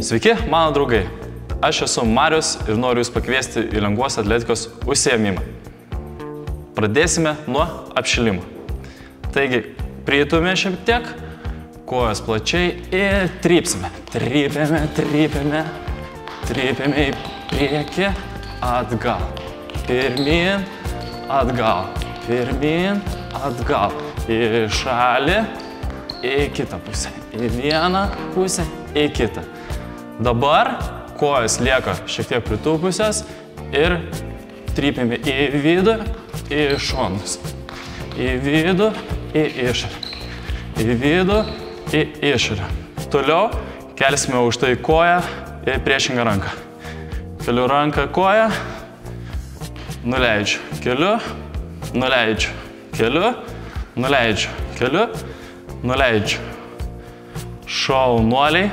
Sveiki, mano draugai. Aš esu Marius ir noriu jūs pakviesti į lengvos atletikos užsiėmimą. Pradėsime nuo apšilimo. Taigi, prieitume šiek tiek, kojas plačiai ir trypsime. Trypiame, trypiame, trypiame į priekį, atgal. Pirmyn, atgal. Pirmyn, atgal. Į šalį, į kitą pusę. Į vieną pusę, į kitą. Dabar kojas lieka šiek tiek pritūpusios ir trypiame į vidų, į šonus. Į vidų, į išorę. Į vidų, į išorę. Toliau kelsime aukštai koją ir priešingą ranką. Keliu ranką koją, nuleidžiu, keliu, nuleidžiu, keliu, nuleidžiu, keliu, nuleidžiu. Šaunuoliai.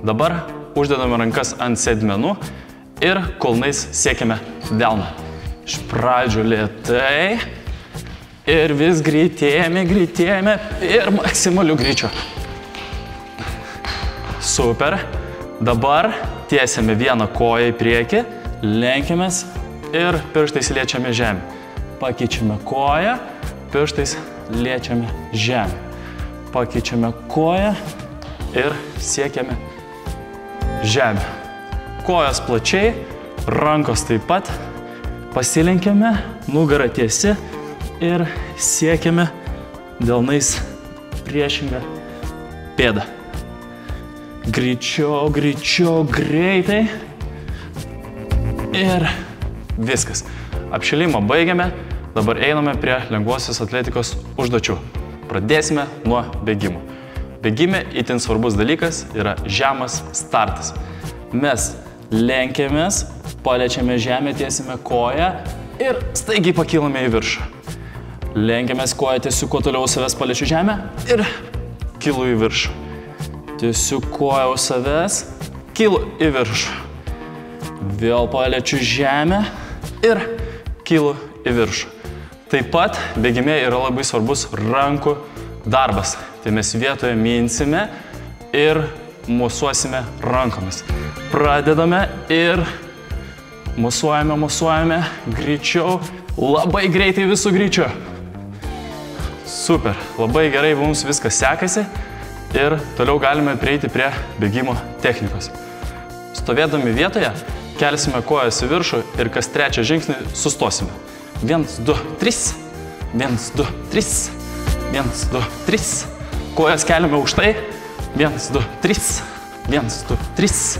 Dabar uždedame rankas ant sėdmenų ir kulnais siekiame delną. Iš pradžių lėtai ir vis greitėjame ir maksimaliu greičiu. Super. Dabar tiesiame vieną koją į priekį, lenkiamės ir pirštais liečiame žemę. Pakeičiame koją, pirštais liečiame žemę. Pakeičiame koją ir siekiame žemę. Kojas plačiai, rankos taip pat. Pasilenkiame, nugarą tiesi ir siekiame delnais priešingą pėdą. Greičiau, greičiau, greitai. Ir viskas. Apšilimą baigiame. Dabar einame prie lengvosios atletikos užduočių. Pradėsime nuo bėgimo. Bėgime itin svarbus dalykas yra žemas startas. Mes lenkiamės, paliečiame žemę, tiesime koją ir staigiai pakilame į viršų. Lenkiamės koją, tiesiu kuo toliau savęs, paliečiu žemę ir kilu į viršų. Tiesiu koją savęs, kilu į viršų. Vėl paliečiu žemę ir kilu į viršų. Taip pat bėgime yra labai svarbus rankų darbas. Tai mes vietoje minsime ir mosuosime rankomis. Pradedame ir mosuojame greičiau, labai greitai visų greičiu. Super, labai gerai mums viskas sekasi ir toliau galime prieiti prie bėgimo technikos. Stovėdami vietoje kelsime kojas į viršų ir kas trečią žingsnį sustosime. 1, 2, 3, 1, 2, 3, 1, 2, 3. Kojas keliame aukštai. 1, 2, 3, 1, 2, 3,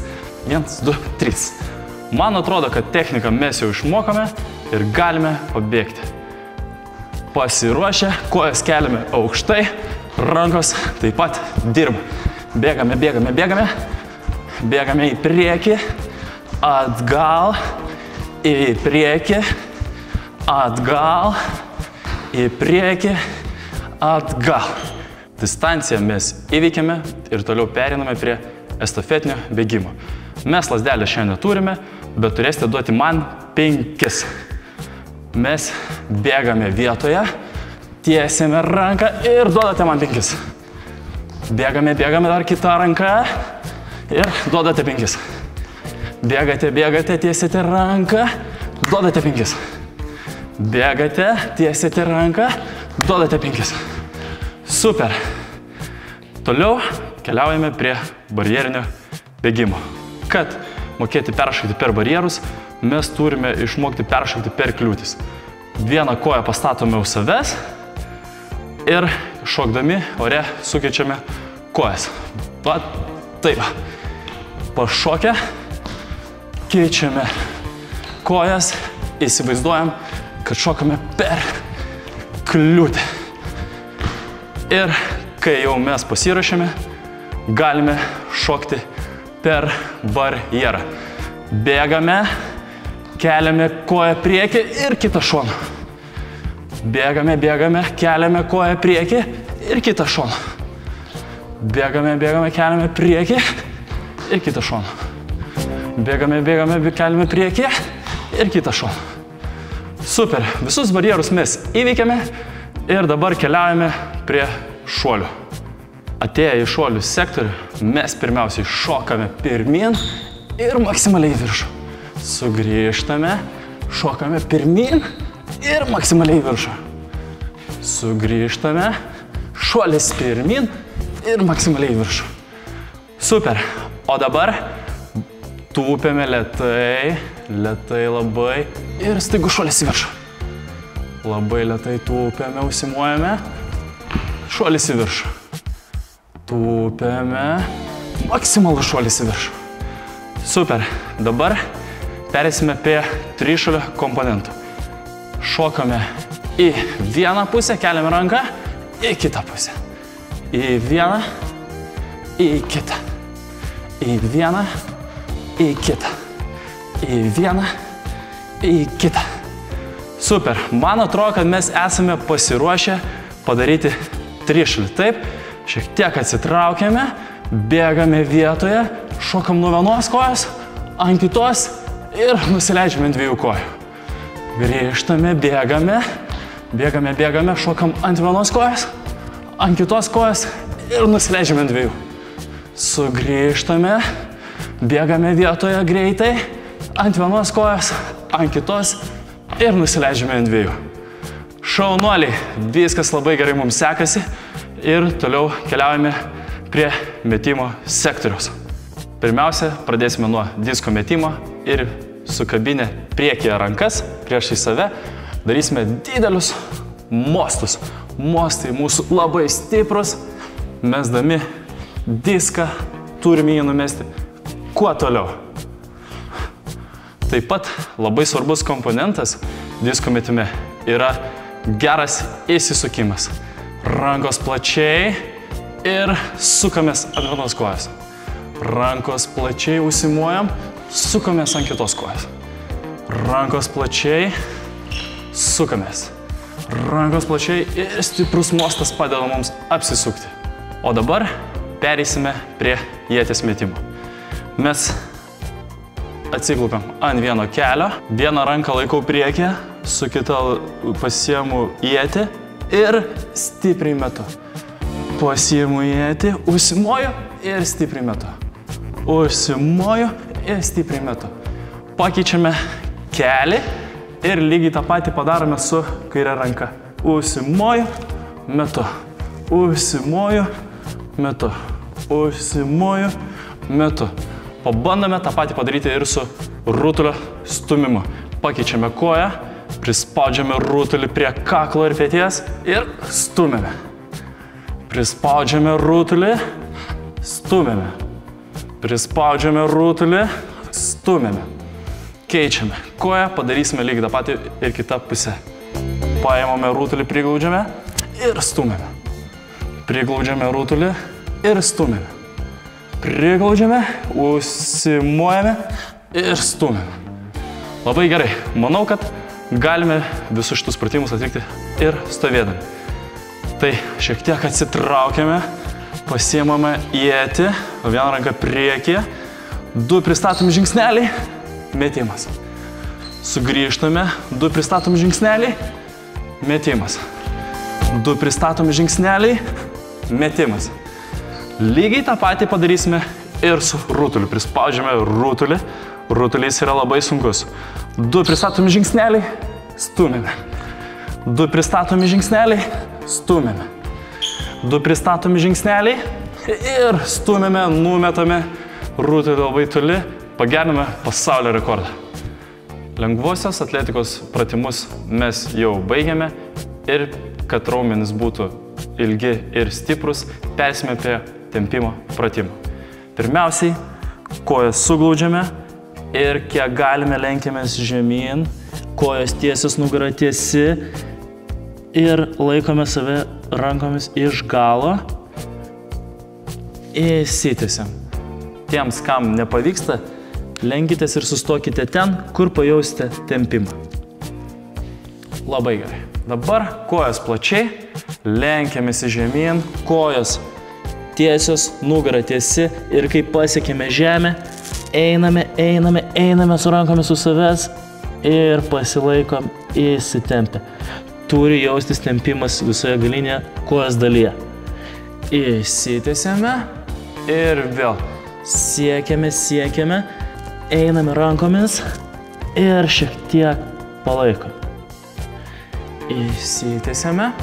1, 2, 3. Man atrodo, kad techniką mes jau išmokome ir galime pabėgti. Pasiruošę, kojas keliame aukštai, rankos taip pat dirba. Bėgame, bėgame, bėgame. Bėgame į priekį, atgal, į priekį, atgal, į priekį, atgal. Distanciją mes įveikiame ir toliau periname prie estafetinio bėgimo. Mes lazdelę šiandien turime, bet turėsite duoti man 5. Mes bėgame vietoje, tiesiame ranką ir duodate man 5. Bėgame, bėgame dar kitą ranką ir duodate 5. Bėgate, bėgate, tiesite ranką, duodate 5. Bėgate, tiesite ranką, duodate 5. Super. Toliau keliaujame prie barjerinio bėgimo. Kad mokėti peršokti per barjerus, mes turime išmokti peršokti per kliūtis. Vieną koją pastatome už savęs ir šokdami ore sukeičiame kojas. Va, taip. Pašokę, keičiame kojas, įsivaizduojam, kad šokame per kliūtį. Ir kai jau mes pasiruošėme, galime šokti per barjerą. Bėgame, keliame koją priekį ir kitą šoną. Bėgame, bėgame, keliame koją priekį ir kitą šoną. Bėgame, bėgame, keliame priekį ir kitą šoną. Bėgame, bėgame, keliame priekį ir kitą šoną. Super, visus barjerus mes įveikėme ir dabar keliaujame prie šuolių. Atėję į šuolių sektorių, mes pirmiausiai šokame pirmin ir maksimaliai į viršų. Sugrįžtame, šokame pirmin ir maksimaliai į viršų. Sugrįžtame, šuolis pirmin ir maksimaliai į viršų. Super. O dabar tūpėme lėtai, lėtai labai ir staigus šuolis į viršų. Labai lėtai tūpėme, užsimuojame, šuolis į viršų. Tūpėme, maksimalus šuolis į viršų. Super. Dabar perėsime prie trišuolio komponentų. Šokame į vieną pusę, keliame ranką, į kitą pusę. Į vieną, į kitą. Į vieną, į kitą. Į vieną, į kitą. Super. Man atrodo, kad mes esame pasiruošę padaryti trišuolį. Taip, šiek tiek atsitraukiame, bėgame vietoje, šokam nuo vienos kojos, ant kitos ir nusileidžiame ant dviejų kojų. Grįžtame, bėgame, šokam ant vienos kojos, ant kitos kojos ir nusileidžiame ant dviejų. Sugrįžtame, bėgame vietoje greitai, ant vienos kojos, ant kitos ir nusileidžiame ant dviejų. Šaunuoliai, viskas labai gerai mums sekasi ir toliau keliaujame prie metimo sektoriaus. Pirmiausia, pradėsime nuo disko metimo ir sukabinę priekyje rankas priešai save darysime didelius mostus. Mostai mūsų labai stiprus, mesdami diską turime jį numesti kuo toliau. Taip pat labai svarbus komponentas disko metime yra geras įsisukimas. Rankos plačiai ir sukamės ant vienos kojos. Rankos plačiai užsimuojam, sukamės ant kitos kojos. Rankos plačiai, sukamės. Rankos plačiai ir stiprus mostas padeda mums apsisukti. O dabar pereisime prie ieties metimo. Mes atsiklaupiam ant vieno kelio, vieną ranką laikau priekyje, su kita pasiimu ietį ir stipriai metu. Pasiimu ietį, užsimoju ir stipriai metu. Užsimoju ir stipriai metu. Pakeičiame kelį ir lygiai tą patį padarome su kairė ranka. Užsimoju, metu. Užsimoju, metu. Užsimoju, metu. Pabandome tą patį padaryti ir su rutulio stumimu. Pakeičiame koją, prispaudžiame rutulį prie kaklo ir peties ir stumiame. Prispaudžiame rutulį, stumiame. Prispaudžiame rutulį, stumiame. Keičiame koją, padarysime lygiai tą patį ir kitą pusę. Paimame rutulį, priglaudžiame ir stumiame. Priglaudžiame rutulį ir stumiame. Priglaudžiame, užsimuojame ir stumiame. Labai gerai. Manau, kad galime visus šitus pratimus atlikti ir stovėdami. Tai šiek tiek atsitraukiame, pasiimame ietį, vieną ranką priekyje, 2 pristatomi žingsneliai, metimas. Sugrįžtame, 2 pristatomi žingsneliai, metimas. 2 pristatomi žingsneliai, metimas. Lygiai tą patį padarysime ir su rutuliu. Prispaudžiame rutulį. Rutulys yra labai sunkus. 2 pristatomi žingsneliai, stumėme. 2 pristatomi žingsneliai, stumėme. 2 pristatomi žingsneliai ir stumėme, numetame rutulį labai toli, pageriname pasaulio rekordą. Lengvosios atletikos pratimus mes jau baigėme ir kad raumenys būtų ilgi ir stiprus, persime prie tempimo pratimų. Pirmiausiai, kojas suglaudžiame ir kiek galime lenkiamės žemyn, kojos tiesios, nugara tiesi ir laikome save rankomis iš galo. Įsitiesiam. Tiems, kam nepavyksta, lenkitės ir sustokite ten, kur pajausite tempimą. Labai gerai. Dabar kojas plačiai, lenkiamės į žemyn, kojos tiesios, nugara tiesi ir kai pasiekėme žemę, einame su rankomis su savęs ir pasilaikom įsitempę. Turi jaustis tempimas visoje galinėje kojos dalyje. Išsitiesiame ir vėl siekiame, einame rankomis ir šiek tiek palaikome. Išsitiesiame,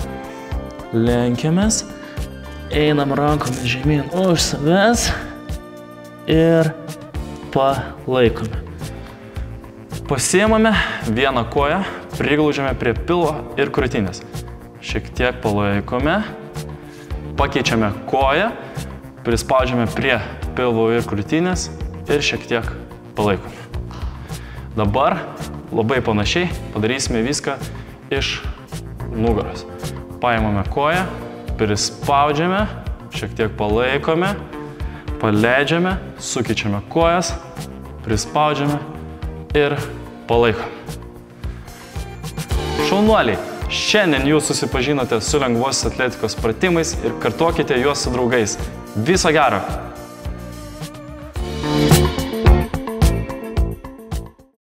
lenkiamės, einam rankomis žemyn už savęs ir palaikome. Pasiimame vieną koją, priglaudžiame prie pilvo ir krūtinės. Šiek tiek palaikome, pakeičiame koją, prispaudžiame prie pilvo ir krūtinės ir šiek tiek palaikome. Dabar labai panašiai padarysime viską iš nugaros. Paimame koją, prispaudžiame, šiek tiek palaikome, paleidžiame, sukeičiame kojas, prispaudžiame ir palaikome. Šaunuoliai, šiandien jūs susipažinote su lengvosios atletikos pratimais ir kartokite juos su draugais. Viso gero!